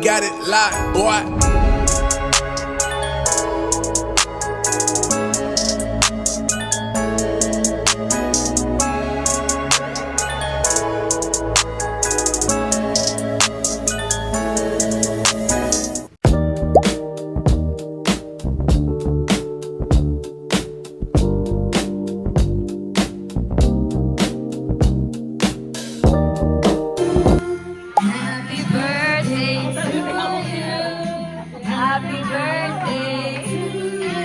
got it locked, boy. Happy birthday to you. Happy birthday to you.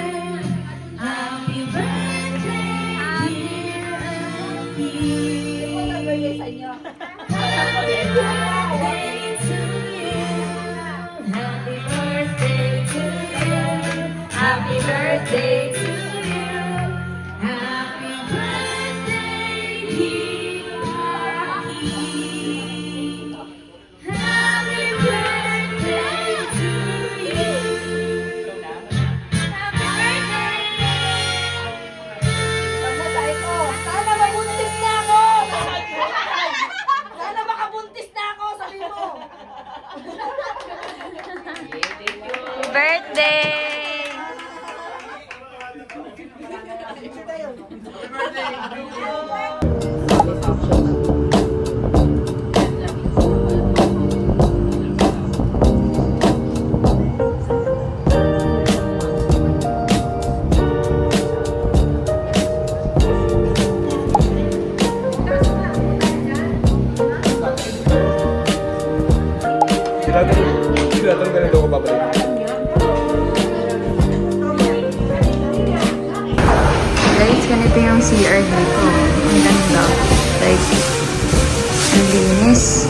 Happy birthday, dear Aki. Happy birthday to you. Happy birthday to you. Happy birthday to you. Happy birthday, dear Aki. Happy birthday to you. Happy birthday. Pagmasay ko. Sana mabuntis na ako! Sana makabuntis na ako, sabi mo! Birthday! Sinatang ganito ko babalik. Guys, ganito yung CR dito. Ang ganda. Like, ang linis.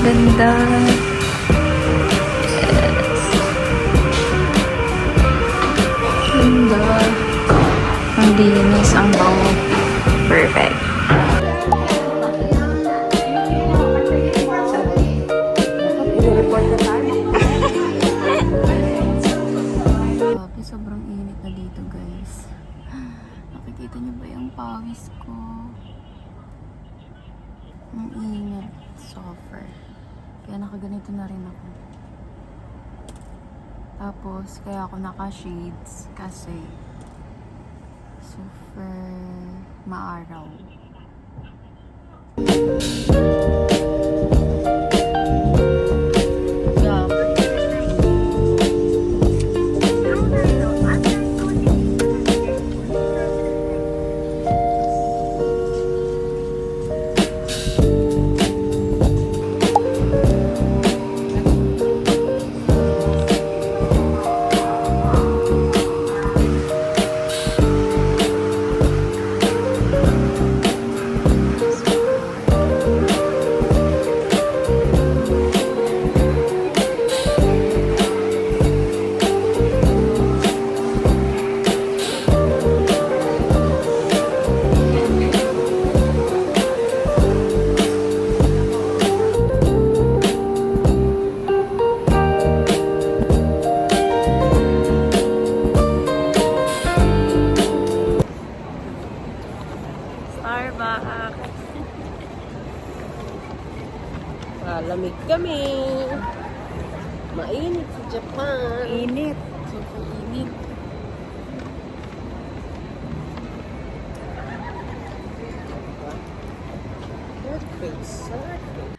Ganda. Yes. Ganda. Ang linis, ang bango. Perfect. Grabe, sobrang init na dito, guys. Nakikita niyo ba yung pawis ko? Ang init. Suffer. Kaya nakaganito na rin ako. Tapos, kaya ako naka-shades kasi super maaraw. Starbucks. Lamig kami. Mainit sa Japan. Init. Super init.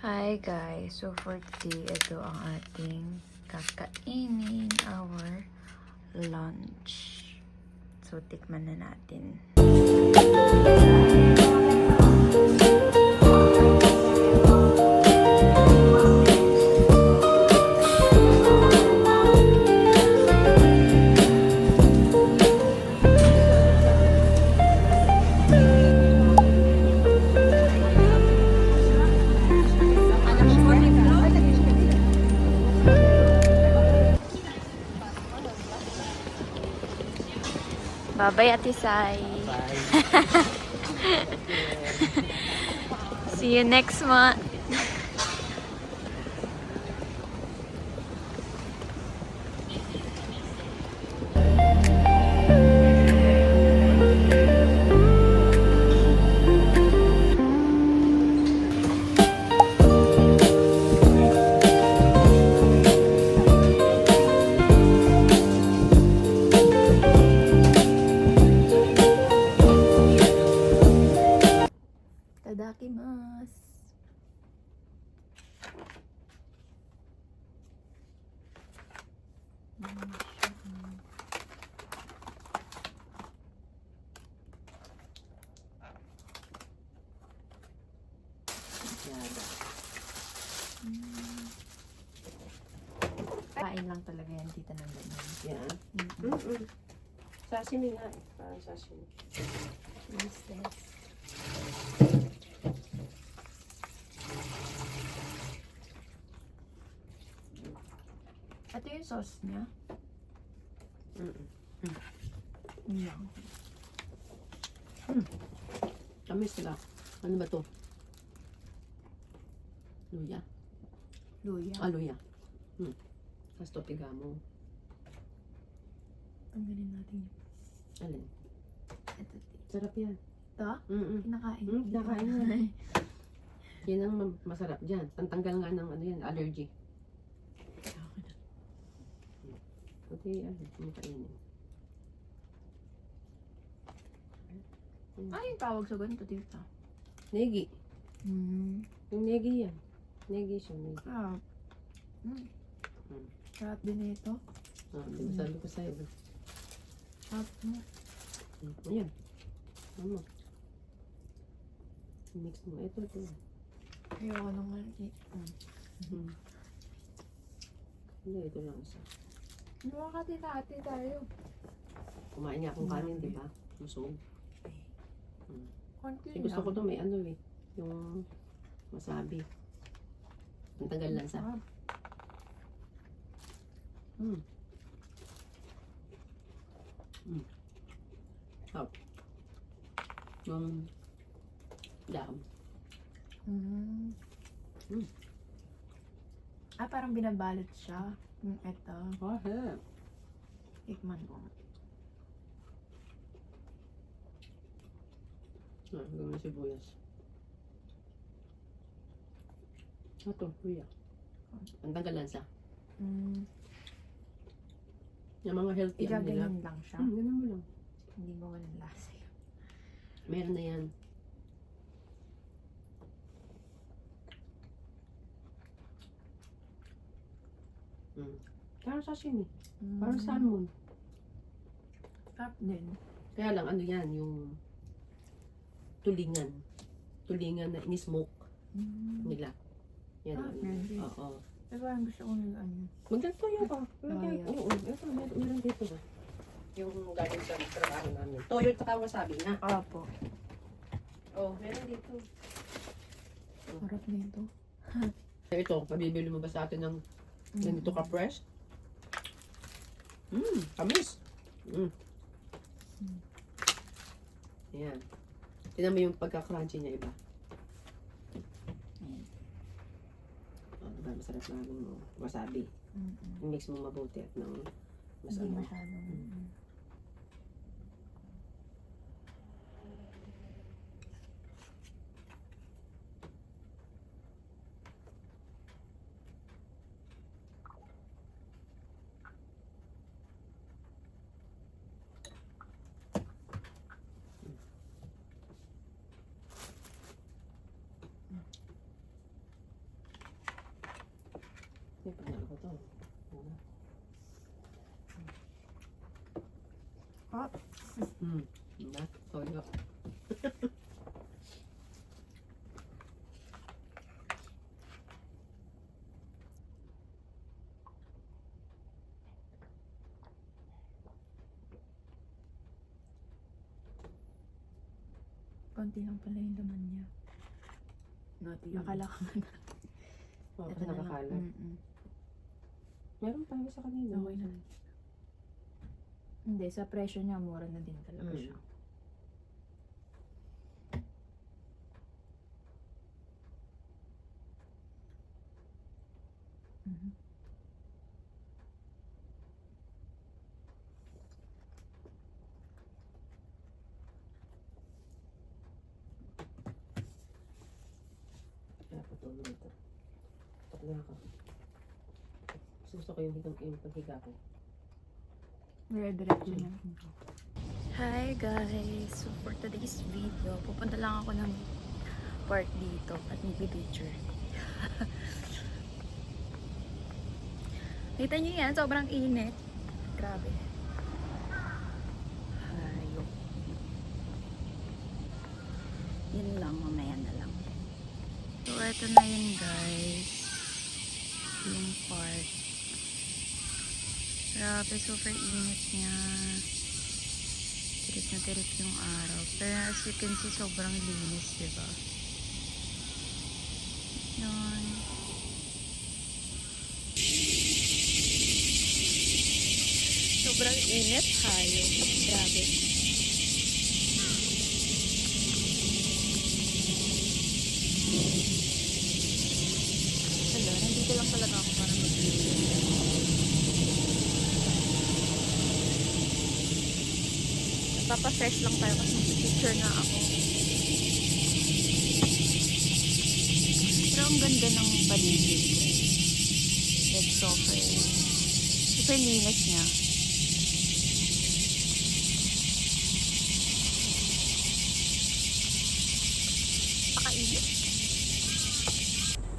Hi guys. So for today, ito ang ating kakainin, our lunch. So tikman na natin. Bye-bye, Ate Sai. See you next month. Enchilada. Kain lang talaga yan, tita ng ganyan. Yan. Mm-mm. Sashimi nga. Parang sashimi. What's this? Ito yung sauce niya. Yeah. Tamis lang. Ano ba to? Luya. Luya. Ah, luya. Tapos to pigamo. Tanggalin natin yun. Alin? Ito. Sarap yan. Ito? Kinakain. Kinakain yan. Yan ang masarap dyan. Tantanggal nga ng ano yan, allergy. Pati ano, kumakainin. Ano yung tawag sa ganito, tita? Negi. Mm. Yung negi yan. Negi siya, negi. Ah. Sarap din ito. Ah, di ba sabi ko sa'yo. Sarap mo. Ayan. Ano? Mix mo. Ito. Ayoko naman. Hindi, ito lang isa. Makakati-hati tayo. Kumain nga akong kanin, di ba? Busog. Konti Kasi gusto ko to may ano eh. Yung wasabi. Ang tagal lang sa. Hop. Yung dam. Ah, parang binabalot siya. Ito. Oh, yeah. Tikman mo. Gawin sibuyas. Ito, kuya. Ang tagal lang sa. Yung mga healthy ano nila. Igaganyan lang siya. Ganun mo lang. Hindi mo walang lasa yun. Meron na yan. Parang sashimi. Parang salmon. Sarap din. Kaya lang, ano yan, yung tulingan. Tulingan na in-smoke nila. Yan. Hindi. Oo. Pero parang gusto ko ng ano. Magdagtoyo ka. Oo, ito, meron dito ba? Yung galing sa trabaho namin. Toyo at saka wasabi na. Opo. Oh, meron dito. Sarap nito. Ito, pabibili mo ba sa atin ng ganito ka-fresh? Tamis. Ayan. Tignan mo yung pagka-crunchy niya iba. Oh, diba? Masarap na mo. Wasabi. I-mix mo mabuti at ng mas Hindi ano. masyadong. Ay, panalo ko to. Hot. Diba? Toyo. Konti lang pala yung laman niya. Naughty. Akala ko na. Oh, Ito kasi na lang. nakakalat. Meron pa yung sa kanina. Okay na. Hindi, sa presyo niya, mura na din talaga siya. Kaya patuloy ito. Takla ka. Gusto ko yung paghiga ko. Dire-diretso na. Hi guys! So for today's video, pupunta lang ako ng park dito at mag-picture. Kita nyo yan, sobrang init. Grabe. Hayop. Yun lang, mamaya na lang. So eto Grabe, super init niya. Tirik na tirik yung araw. Pero as you can see, sobrang linis, diba? Yun. Sobrang init, hayo. Grabe. Hala, nandito lang talaga ako para mag-video. Papafresh lang tayo kasi picture na ako. Pero ang ganda ng paligid. Like super linis niya. Pakainit.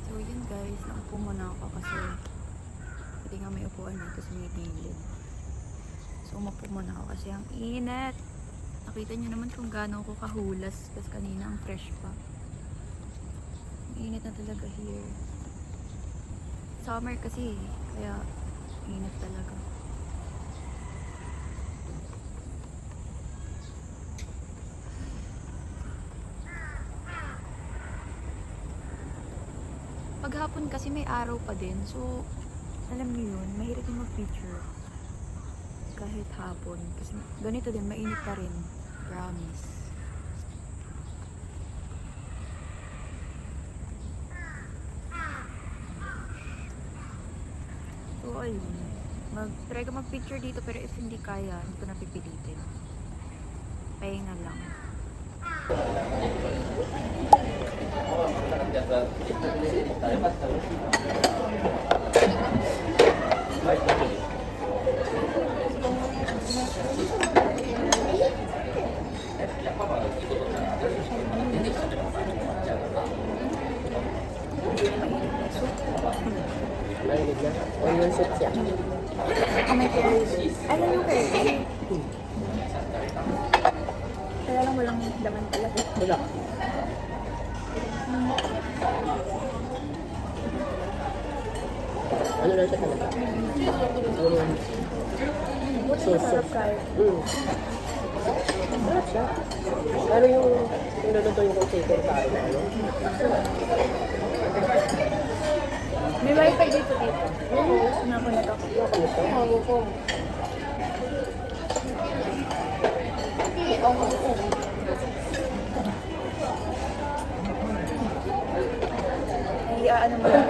So yun guys, naupo muna ako kasi pati nga may upuan dito sa may gilid. So umupo muna ako kasi ang init. Nakita nyo naman kung gaano ako kahulas kasi kanina ang fresh pa. Ang init na talaga here. Summer kasi kaya init talaga. Paghapon kasi may araw pa din. So, alam niyo yun, mahirap yung mag-picture. Kahit hapon. Kasi ganito din, mainit pa rin. Promise. So, ayun. Try ka mag-picture dito pero if hindi kaya, hindi ko na pipilitin. Pahinga lang. Mahilig na. Onion soup siya. May curry. Ano yung curry? Kaya lang walang laman talaga. Wala. Ano lang siya talaga? Sarap kayo. Sarap siya. Ano yung niluluto yung kung chicken curry na ano? May wifi dito. Ano ako na to? Oo po. Ano mo lang?